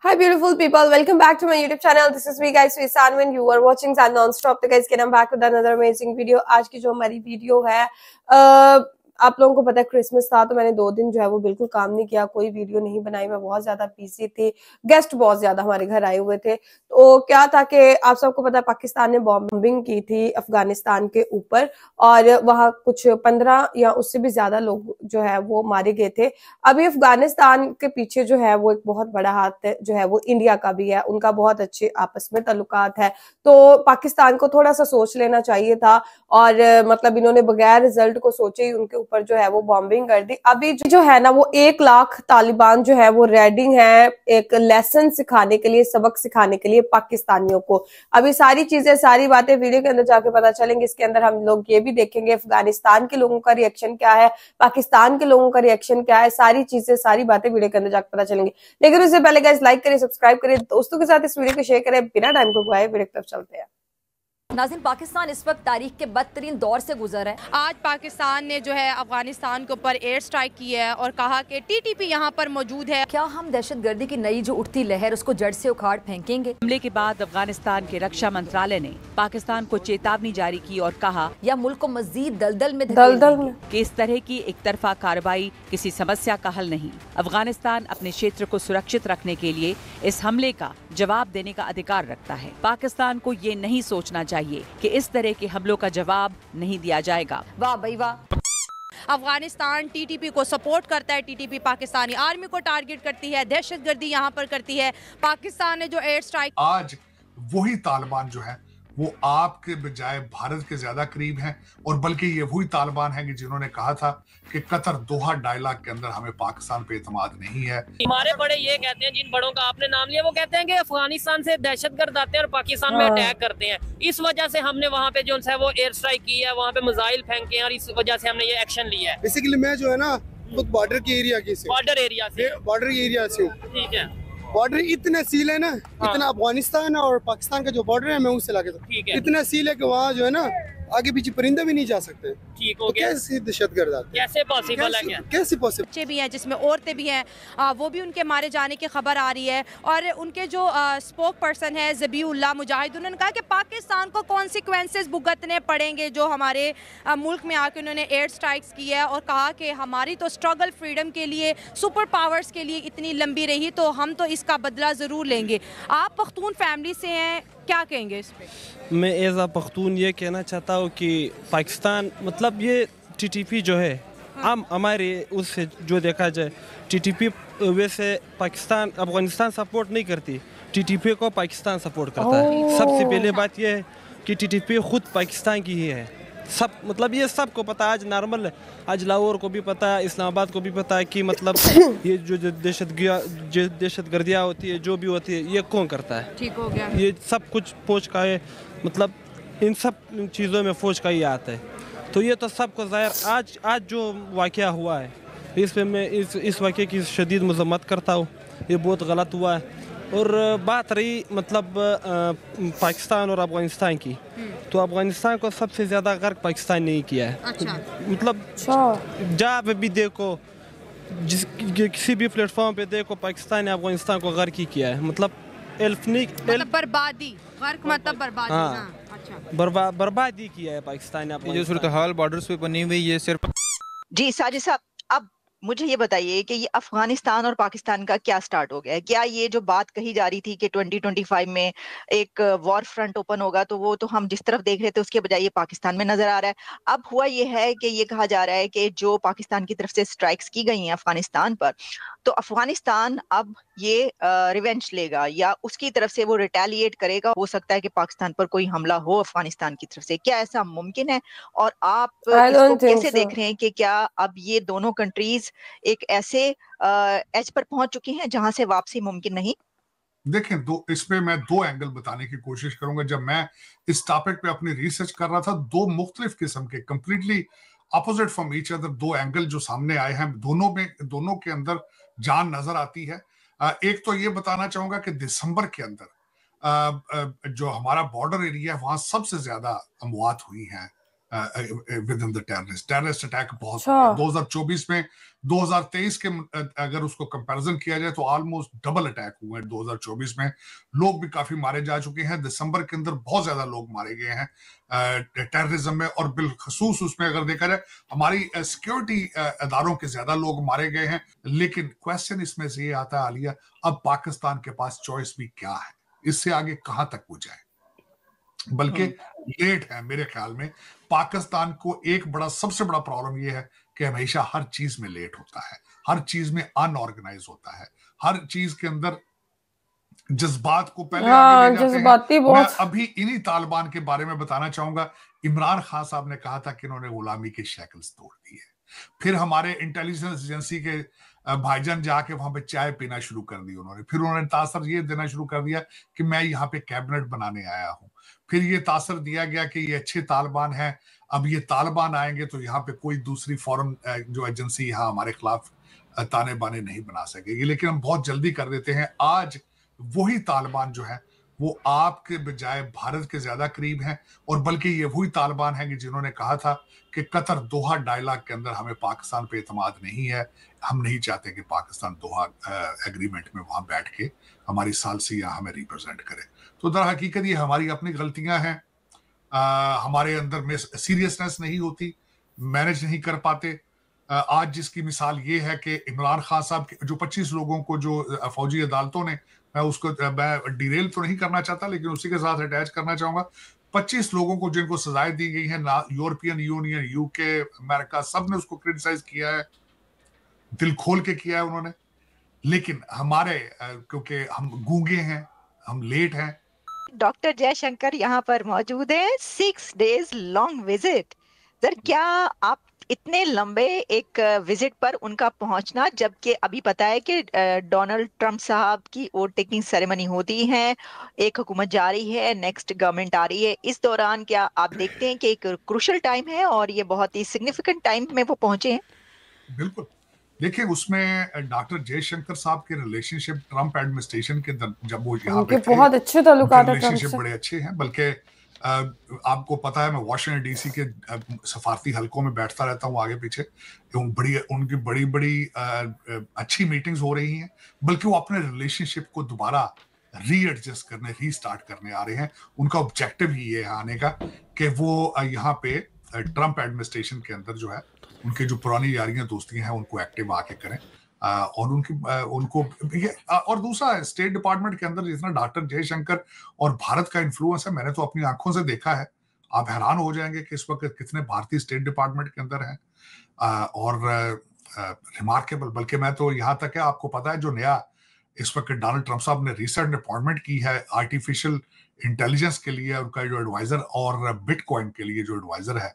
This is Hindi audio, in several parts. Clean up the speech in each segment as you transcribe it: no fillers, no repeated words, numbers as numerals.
Hi beautiful people, welcome back to my YouTube channel. This is me guys, Suisan, when you are watching San Non-Stop. तो guys, get I'm back with another amazing video. आज की जो हमारी वीडियो है आप लोगों को पता है क्रिसमस था तो मैंने 2 दिन जो है वो बिल्कुल काम नहीं किया, कोई वीडियो नहीं बनाई। मैं बहुत ज्यादा बिजी थी, गेस्ट बहुत ज्यादा हमारे घर आए हुए थे। तो क्या था कि आप सबको पता है पाकिस्तान ने बॉम्बिंग की थी अफगानिस्तान के ऊपर और वहां कुछ 15 या उससे भी ज्यादा लोग जो है वो मारे गए थे। अभी अफगानिस्तान के पीछे जो है वो एक बहुत बड़ा हाथ है, जो है वो इंडिया का भी है, उनका बहुत अच्छे आपस में ताल्लुकात है। तो पाकिस्तान को थोड़ा सा सोच लेना चाहिए था और मतलब इन्होंने बगैर रिजल्ट को सोचे ही उनके ऊपर जो है वो बॉम्बिंग कर दी। अभी जो है ना वो 1 लाख तालिबान जो है वो रेडी है एक लेसन सिखाने के लिए, सबक सिखाने के लिए पाकिस्तानियों को। अभी सारी चीजें, सारी बातें वीडियो के अंदर जाके पता चलेंगे। इसके अंदर हम लोग ये भी देखेंगे अफगानिस्तान के लोगों का रिएक्शन क्या है, पाकिस्तान के लोगों का रिएक्शन क्या है, सारी चीजें, सारी बातें वीडियो के अंदर जाकर पता चलेंगी। लेकिन उससे पहले गाइस लाइक करें, सब्सक्राइब करें, दोस्तों के साथ इस वीडियो को शेयर करें। बिना टाइम को गवाए वीडियो की तरफ चलते हैं। नाज़रीन, पाकिस्तान इस वक्त तारीख के बदतरीन दौर से गुजर है। आज पाकिस्तान ने जो है अफगानिस्तान के ऊपर एयर स्ट्राइक की है और कहा कि टीटीपी यहाँ पर मौजूद है। क्या हम दहशतगर्दी की नई जो उठती लहर उसको जड़ से उखाड़ फेंकेंगे? हमले के बाद अफगानिस्तान के रक्षा मंत्रालय ने पाकिस्तान को चेतावनी जारी की और कहा या मुल्क को मजीद दलदल में कि इस तरह की एक तरफा कार्रवाई किसी समस्या का हल नहीं। अफगानिस्तान अपने क्षेत्र को सुरक्षित रखने के लिए इस हमले का जवाब देने का अधिकार रखता है। पाकिस्तान को ये नहीं सोचना चाहिए कि इस तरह के हमलों का जवाब नहीं दिया जाएगा। वाह भाई वाह। अफगानिस्तान टीटीपी को सपोर्ट करता है, टीटीपी पाकिस्तानी आर्मी को टारगेट करती है, दहशतगर्दी यहाँ पर करती है। पाकिस्तान ने जो एयर स्ट्राइक, आज वही तालिबान जो है वो आपके बजाय भारत के ज्यादा करीब हैं और बल्कि ये वही तालिबान हैं कि जिन्होंने कहा था कि कतर दोहा डायलॉग के अंदर हमें पाकिस्तान पे एतमाद नहीं है। हमारे बड़े ये कहते हैं, जिन बड़ों का आपने नाम लिया, वो कहते हैं कि अफगानिस्तान से दहशतगर्द आते हैं और पाकिस्तान में अटैक करते हैं। इस वजह से हमने वहाँ पे जो है वो एयर स्ट्राइक की है, वहाँ पे मिसाइल फेंके हैं और इस वजह से हमने ये एक्शन लिया है। बेसिकली मैं जो है ना खुद बॉर्डर के एरिया की बॉर्डर एरिया से हूँ। ठीक है, बॉर्डर इतने सील है ना, इतना अफगानिस्तान और पाकिस्तान का जो बॉर्डर है मैं उससे लाके इतना सील है कि वहाँ जो है ना आगे पीछे परिंदे भी नहीं जा सकते। ठीक हो गया। कैसे दहशतगर्द आते हैं? कैसे पॉसिबल है? कैसे पॉसिबल? बच्चे भी हैं जिसमें औरतें भी हैं, वो भी उनके मारे जाने की खबर आ रही है। और उनके जो स्पोक पर्सन है ज़बीउल्लाह मुजाहिद, उन्होंने कहा कि पाकिस्तान को कॉन्सिक्वेंसेस भुगतने पड़ेंगे जो हमारे मुल्क में आके उन्होंने एयर स्ट्राइक्स की है। और कहा कि हमारी तो स्ट्रगल फ्रीडम के लिए, सुपर पावर्स के लिए इतनी लंबी रही, तो हम तो इसका बदला ज़रूर लेंगे। आप पख्तून फैमिली से हैं, क्या कहेंगे इस पे? मैं एज आ पख्तून ये कहना चाहता हूँ कि पाकिस्तान मतलब ये टीटीपी जो है हम हमारे उससे जो देखा जाए टीटीपी वैसे पाकिस्तान अफगानिस्तान सपोर्ट नहीं करती, टीटीपी को पाकिस्तान सपोर्ट करता है। सबसे पहले बात यह है कि टीटीपी खुद पाकिस्तान की ही है। सब मतलब ये सबको पता है, आज नॉर्मल है, आज लाहौर को भी पता है, इस्लामाबाद को भी पता है कि मतलब ये जो दहशतगर्दियाँ होती है, जो भी होती है, ये कौन करता है। ठीक हो गया। ये सब कुछ फौज का है, मतलब इन सब चीज़ों में फौज का ही आता है। तो ये तो सबको ज़ाहिर आज जो वाक़या हुआ है इस पे मैं इस वाक़े की शदीद मज़म्मत करता हूँ। ये बहुत गलत हुआ है। और बात रही मतलब पाकिस्तान और अफगानिस्तान की, तो अफगानिस्तान को सबसे ज़्यादा गर्क पाकिस्तान ने ही किया है। अच्छा। मतलब जहाँ पे भी देखो, किसी भी प्लेटफॉर्म पे देखो, पाकिस्तान ने अफगानिस्तान को गर्क ही किया है। मतलब बर्बादी, गर्क मतलब बर्बादी। हाँ, अच्छा। बर्बादी किया है पाकिस्तान ने। जो सूरत हाल बॉर्डर्स पे बनी हुई ये सिर्फ जी साजिद साहब, अब मुझे ये बताइए कि ये अफगानिस्तान और पाकिस्तान का क्या स्टार्ट हो गया है? क्या ये जो बात कही जा रही थी कि 2025 में एक वॉर फ्रंट ओपन होगा, तो वो तो हम जिस तरफ देख रहे थे उसके बजाय ये पाकिस्तान में नजर आ रहा है। अब हुआ ये है कि ये कहा जा रहा है कि जो पाकिस्तान की तरफ से स्ट्राइक्स की गई हैं अफगानिस्तान पर, तो अफगानिस्तान अब ये रिवेंज लेगा या उसकी तरफ से वो रिटेलिएट करेगा। हो सकता है कि पाकिस्तान पर कोई हमला हो अफगानिस्तान की तरफ से। क्या ऐसा मुमकिन है? और आप इसको कैसे देख रहे हैं कि क्या अब ये दोनों कंट्रीज एक ऐसे एज पर पहुंच चुकी हैं जहां से वापसी मुमकिन नहीं? देखें, इस पे मैं 2 एंगल बताने की कोशिश करूंगा। जब मैं इस टॉपिक पे अपनी रिसर्च कर रहा था, 2 मुख्तलिफ किस्म के, completely opposite from each other 2 angle जो सामने आए हैं, दोनों के अंदर जान नजर आती है। एक तो ये बताना चाहूंगा कि दिसंबर के अंदर जो हमारा बॉर्डर एरिया है वहां सबसे ज्यादा अमवात हुई हैं with in the terrorist attack बहुत हो गया 2024 में। 2023 के अगर उसको कंपैरिजन किया जाए तो ऑलमोस्ट डबल अटैक हुए हैं 2024 में। लोग भी काफी मारे जा चुके हैं। दिसंबर के अंदर बहुत ज्यादा लोग मारे गए हैं टेररिज्म में, और बिलखसूस उसमें अगर देखा जाए हमारी सिक्योरिटी इदारों के ज्यादा लोग मारे गए हैं। लेकिन क्वेश्चन इसमें से ये आता है आलिया, अब पाकिस्तान के पास चॉइस भी क्या है, इससे आगे कहां तक वो जाए। बल्कि लेट है मेरे ख्याल में। पाकिस्तान को एक सबसे बड़ा प्रॉब्लम यह है कि हमेशा हर चीज में लेट होता है, हर चीज में अनऑर्गेनाइज होता है, हर चीज के अंदर जज्बात को पहले आगे ले जाते हैं। मैं अभी इन्हीं तालिबान के बारे में बताना चाहूंगा। इमरान खान साहब ने कहा था कि इन्होंने गुलामी की शैकल्स तोड़ दी है। फिर हमारे इंटेलिजेंस एजेंसी के भाईजान जाके वहां पे चाय पीना शुरू कर दी उन्होंने। फिर उन्होंने तासर ये देना शुरू कर दिया कि मैं यहाँ पे कैबिनेट बनाने आया हूं। फिर ये तासर दिया गया कि ये अच्छे तालिबान हैं, अब ये तालिबान आएंगे तो यहाँ पे कोई दूसरी फॉरेन जो एजेंसी यहाँ हमारे खिलाफ ताने बाने नहीं बना सकेगी। लेकिन हम बहुत जल्दी कर देते हैं। आज वही तालिबान जो है वो आपके बजाय भारत के ज्यादा करीब हैं, और बल्कि ये वही तालिबान हैं कि जिन्होंने कहा था कि कतर दोहा डायलॉग के अंदर हमें पाकिस्तान पे एतमाद नहीं है, हम नहीं चाहते कि पाकिस्तान दोहा एग्रीमेंट में वहां बैठ के हमारी सालसियां हमें रिप्रेजेंट करे। तो दर हकीकत ये हमारी अपनी गलतियां हैं। हमारे अंदर में सीरियसनेस नहीं होती, मैनेज नहीं कर पाते। आज जिसकी मिसाल ये है कि इमरान खान साहब जो 25 लोगों को जो फौजी अदालतों ने, मैं डिरेल तो नहीं करना चाहता लेकिन उसी के साथ अटैच करना चाहूंगा, 25 लोगों को जिनको सजाएं दी गई है ना, यूरोपियन यूनियन, यूके, अमेरिका, सब ने उसको क्रिटिसाइज किया है, दिल खोल के किया है उन्होंने। लेकिन हमारे क्योंकि हम गूंगे हैं, हम लेट हैं। डॉक्टर जयशंकर यहाँ पर मौजूद है। 6 days लॉन्ग विजिट। सर, क्या आप इतने लंबे एक विजिट पर उनका पहुंचना, जबकि अभी पता है कि डोनाल्ड ट्रंप साहब की वोट टेकिंग सेरेमनी होती है, एक हुकूमत जा रही है, नेक्स्ट गवर्नमेंट आ रही है, इस दौरान क्या आप देखते हैं कि एक क्रूशल टाइम है और ये बहुत ही सिग्निफिकेंट टाइम में वो पहुंचे हैं? बिल्कुल। देखिए, उसमें डॉक्टर जयशंकर साहब के रिलेशनशिप ट्रंप एडमिनिस्ट्रेशन के जब वो यहाँ पे थे, बहुत अच्छे ताल्लुकात हैं, रिलेशनशिप बड़े अच्छे हैं। बल्कि आपको पता है मैं वाशिंगटन डीसी के सफारती हलकों में बैठता रहता हूँ आगे पीछे। उनकी बड़ी बड़ी अच्छी मीटिंग्स हो रही हैं। बल्कि वो अपने रिलेशनशिप को दोबारा रीएडजस्ट करने, रीस्टार्ट करने आ रहे हैं। उनका ऑब्जेक्टिव ही ये है आने का कि वो यहाँ पे ट्रंप एडमिनिस्ट्रेशन के अंदर जो है उनके जो पुरानी यारियां दोस्तियां हैं उनको एक्टिव आके करें। और उनको और दूसरा, स्टेट डिपार्टमेंट के अंदर जितना डॉक्टर जयशंकर और भारत का इन्फ्लुएंस है, मैंने तो अपनी आंखों से देखा है। आप हैरान हो जाएंगे कि इस वक्त कितने भारतीय स्टेट डिपार्टमेंट के अंदर हैं और रिमार्केबल। बल्कि मैं तो यहाँ तक है, आपको पता है जो नया इस वक्त डोनाल्ड ट्रंप साहब ने रिसेंट अपॉइंटमेंट की है आर्टिफिशियल इंटेलिजेंस के लिए, उनका जो एडवाइजर और बिटकॉइन के लिए जो एडवाइजर है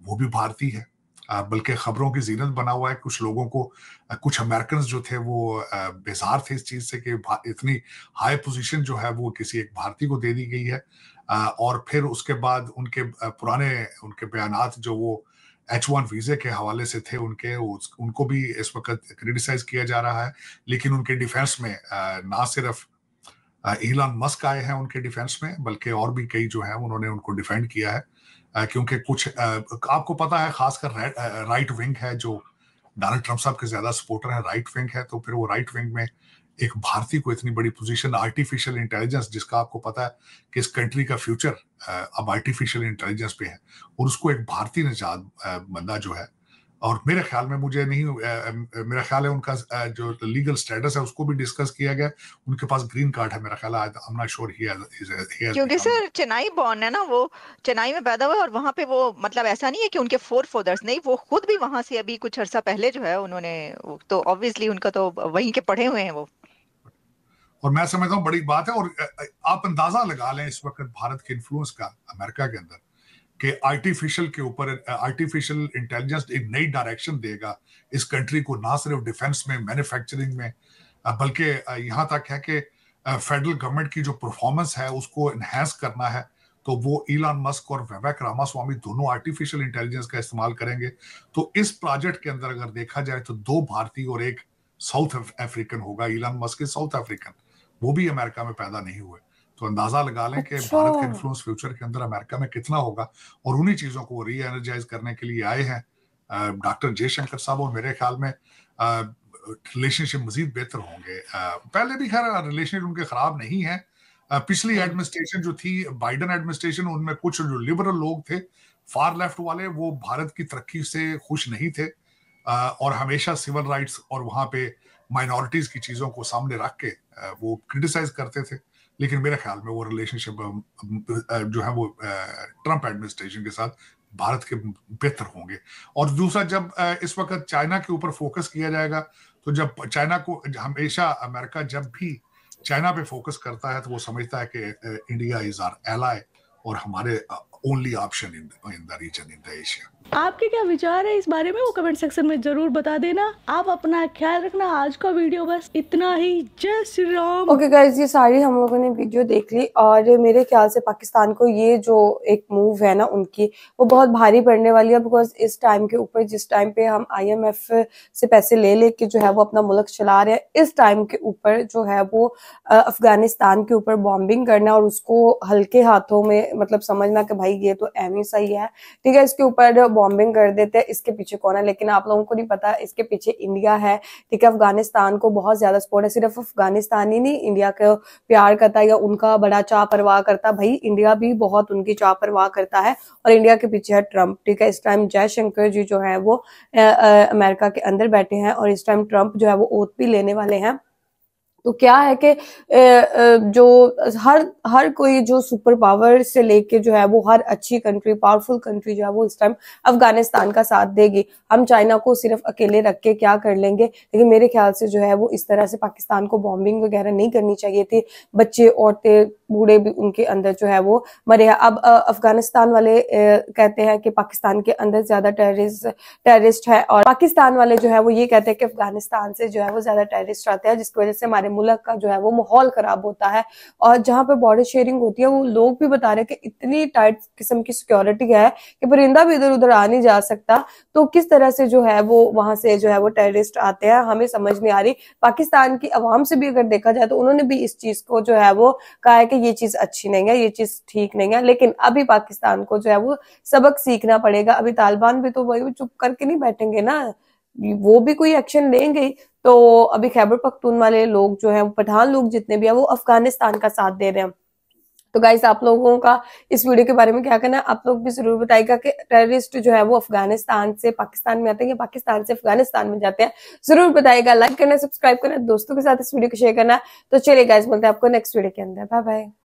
वो भी भारतीय है। बल्कि खबरों की जीनत बना हुआ है। कुछ लोगों को, कुछ अमेरिकन जो थे वो बेजार थे इस चीज से कि इतनी हाई पोजीशन जो है वो किसी एक भारतीय को दे दी गई है। और फिर उसके बाद उनके बयानात जो वो H1 वीजे के हवाले से थे उनको भी इस वक्त क्रिटिसाइज किया जा रहा है। लेकिन उनके डिफेंस में ना सिर्फ इलॉन मस्क आए हैं उनके डिफेंस में, बल्कि और भी कई जो है उन्होंने उनको डिफेंड किया है। क्योंकि कुछ आपको पता है, खासकर राइट विंग है जो डोनाल्ड ट्रंप साहब के ज्यादा सपोर्टर है, राइट विंग है। तो फिर वो राइट विंग में एक भारतीय को इतनी बड़ी पोजीशन, आर्टिफिशियल इंटेलिजेंस, जिसका आपको पता है कि इस कंट्री का फ्यूचर अब आर्टिफिशियल इंटेलिजेंस पे है, और उसको एक भारतीय निजात बंदा जो है, और मेरे ख्याल में मेरा ख्याल है उनका जो लीगल स्टेटस है उसको भी डिस्कस किया गया। उनके पास ग्रीन कार्ड है मेरा ख्याल है, आई एम नॉट श्योर ही है, क्योंकि सर चेन्नई बॉर्न है ना, वो चेन्नई में पैदा हुआ और वहां पे वो, मतलब ऐसा नहीं है कि उनके फोरफादर्स, नहीं, वो खुद भी वहां से अभी कुछ अरसा पहले जो है उन्होंने, तो ऑब्वियसली उनका तो वहीं के पढ़े हुए हैं वो। और मैं समझता हूँ बड़ी बात है। और आप अंदाजा लगा लें इस वक्त भारत के इन्फ्लुएंस का अमेरिका के अंदर, कि आर्टिफिशियल के ऊपर आर्टिफिशियल इंटेलिजेंस एक नई डायरेक्शन देगा इस कंट्री को, ना सिर्फ डिफेंस में, मैन्युफैक्चरिंग में, बल्कि यहाँ तक है कि फेडरल गवर्नमेंट की जो परफॉर्मेंस है उसको एनहांस करना है। तो वो इलॉन मस्क और विवेक रामास्वामी दोनों आर्टिफिशियल इंटेलिजेंस का इस्तेमाल करेंगे। तो इस प्रोजेक्ट के अंदर अगर देखा जाए तो 2 भारतीय और 1 साउथ अफ्रीकन होगा। इलॉन मस्क साउथ अफ्रीकन, वो भी अमेरिका में पैदा नहीं हुए। तो अंदाजा लगा लें कि भारत का इन्फ्लुएंस फ्यूचर के अंदर अमेरिका में कितना होगा। और उन्हीं चीजों को री एनर्जाइज करने के लिए आए हैं डॉक्टर जयशंकर साहब, और मेरे ख्याल में रिलेशनशिप मजीद बेहतर होंगे। पहले भी खैर रिलेशनशिप उनके खराब नहीं है। पिछली एडमिनिस्ट्रेशन जो थी, बाइडन एडमिनिस्ट्रेशन, उनमें कुछ जो लिबरल लोग थे, फार लेफ्ट वाले, वो भारत की तरक्की से खुश नहीं थे और हमेशा सिविल राइट्स और वहां पे माइनॉरिटीज की चीजों को सामने रख के वो क्रिटिसाइज करते थे। लेकिन मेरे ख्याल में वो रिलेशनशिप जो है वो ट्रंप एडमिनिस्ट्रेशन के साथ भारत के बेहतर होंगे। और दूसरा, जब इस वक्त चाइना के ऊपर फोकस किया जाएगा, तो जब चाइना को हमेशा अमेरिका जब भी चाइना पे फोकस करता है तो वो समझता है कि इंडिया इज आवर एलाय और हमारे only option in the region, in the Asia. आपके क्या विचार है इस बारे में, वो कमेंट सेक्शन में जरूर बता देना। आप अपना ख्याल रखना। आज का वीडियो बस इतना ही। जय श्री राम। ओके गाइज, ये सारी हम लोगों ने वीडियो देख ली और मेरे ख्याल से पाकिस्तान को ये जो एक मूव है ना उनकी, वो बहुत भारी पड़ने वाली है। बिकॉज इस टाइम के ऊपर, जिस टाइम पे हम IMF से पैसे ले लेके जो है वो अपना मुल्क चला रहे हैं, इस टाइम के ऊपर जो है वो अफगानिस्तान के ऊपर बॉम्बिंग करना और उसको हल्के हाथों में मतलब समझना कि भाई ये तो एम ही सही है, ठीक है, इसके ऊपर बॉम्बिंग कर देते हैं। इसके पीछे कौन है? लेकिन आप लोगों को नहीं पता इसके पीछे इंडिया है, ठीक है। अफगानिस्तान को बहुत ज्यादा सपोर्ट है। सिर्फ अफगानिस्तान ही नहीं इंडिया को प्यार करता है या उनका बड़ा चाह परवाह करता, भाई इंडिया भी बहुत उनकी चाह परवाह करता है। और इंडिया के पीछे है ट्रंप, ठीक है। इस टाइम जयशंकर जी जो है वो अमेरिका के अंदर बैठे हैं और इस टाइम ट्रंप जो है वो ओथ भी लेने वाले हैं। तो क्या है कि जो हर कोई जो सुपर पावर से लेके जो है वो हर अच्छी कंट्री, पावरफुल कंट्री जो है वो इस टाइम अफगानिस्तान का साथ देगी। हम चाइना को सिर्फ अकेले रख के क्या कर लेंगे? लेकिन मेरे ख्याल से जो है वो इस तरह से पाकिस्तान को बॉम्बिंग वगैरह नहीं करनी चाहिए थी। बच्चे, औरतें, बूढ़े भी उनके अंदर जो है वो मरे हैं। अब अफगानिस्तान वाले कहते हैं कि पाकिस्तान के अंदर ज्यादा टेररिस्ट है और पाकिस्तान वाले जो है वो ये कहते हैं कि अफगानिस्तान से जो है वो ज्यादा टेररिस्ट आते हैं, जिसकी वजह से हमारे मुल्क का जो है वो माहौल खराब होता है। और जहां पे बॉर्डर शेयरिंग होती है, वो लोग भी बता रहे हैं कि इतनी टाइट किस्म की सिक्योरिटी है कि परिंदा भी इधर उधर आ नहीं जा सकता। तो किस तरह से जो है वो वहां से जो है वो टेररिस्ट आते हैं, हमें समझ नहीं आ रही। पाकिस्तान की अवाम से भी अगर देखा जाए तो उन्होंने भी इस चीज को जो है वो कहा है कि ये चीज अच्छी नहीं है, ये चीज ठीक नहीं है। लेकिन अभी पाकिस्तान को जो है वो सबक सीखना पड़ेगा। अभी तालिबान भी तो वही चुप करके नहीं बैठेंगे ना, वो भी कोई एक्शन लेंगे। तो अभी खैबर पख्तून वाले लोग जो है, पठान लोग जितने भी है, वो अफगानिस्तान का साथ दे रहे हैं। तो गाइस, आप लोगों का इस वीडियो के बारे में क्या कहना है? आप लोग भी जरूर बताइएगा कि टेररिस्ट जो है वो अफगानिस्तान से पाकिस्तान में आते हैं या पाकिस्तान से अफगानिस्तान में जाते हैं। जरूर बताइएगा, लाइक करना, सब्सक्राइब करना, दोस्तों के साथ इस वीडियो को शेयर करना। तो चलिए गाइस, मिलते हैं आपको नेक्स्ट वीडियो के अंदर। Bye bye.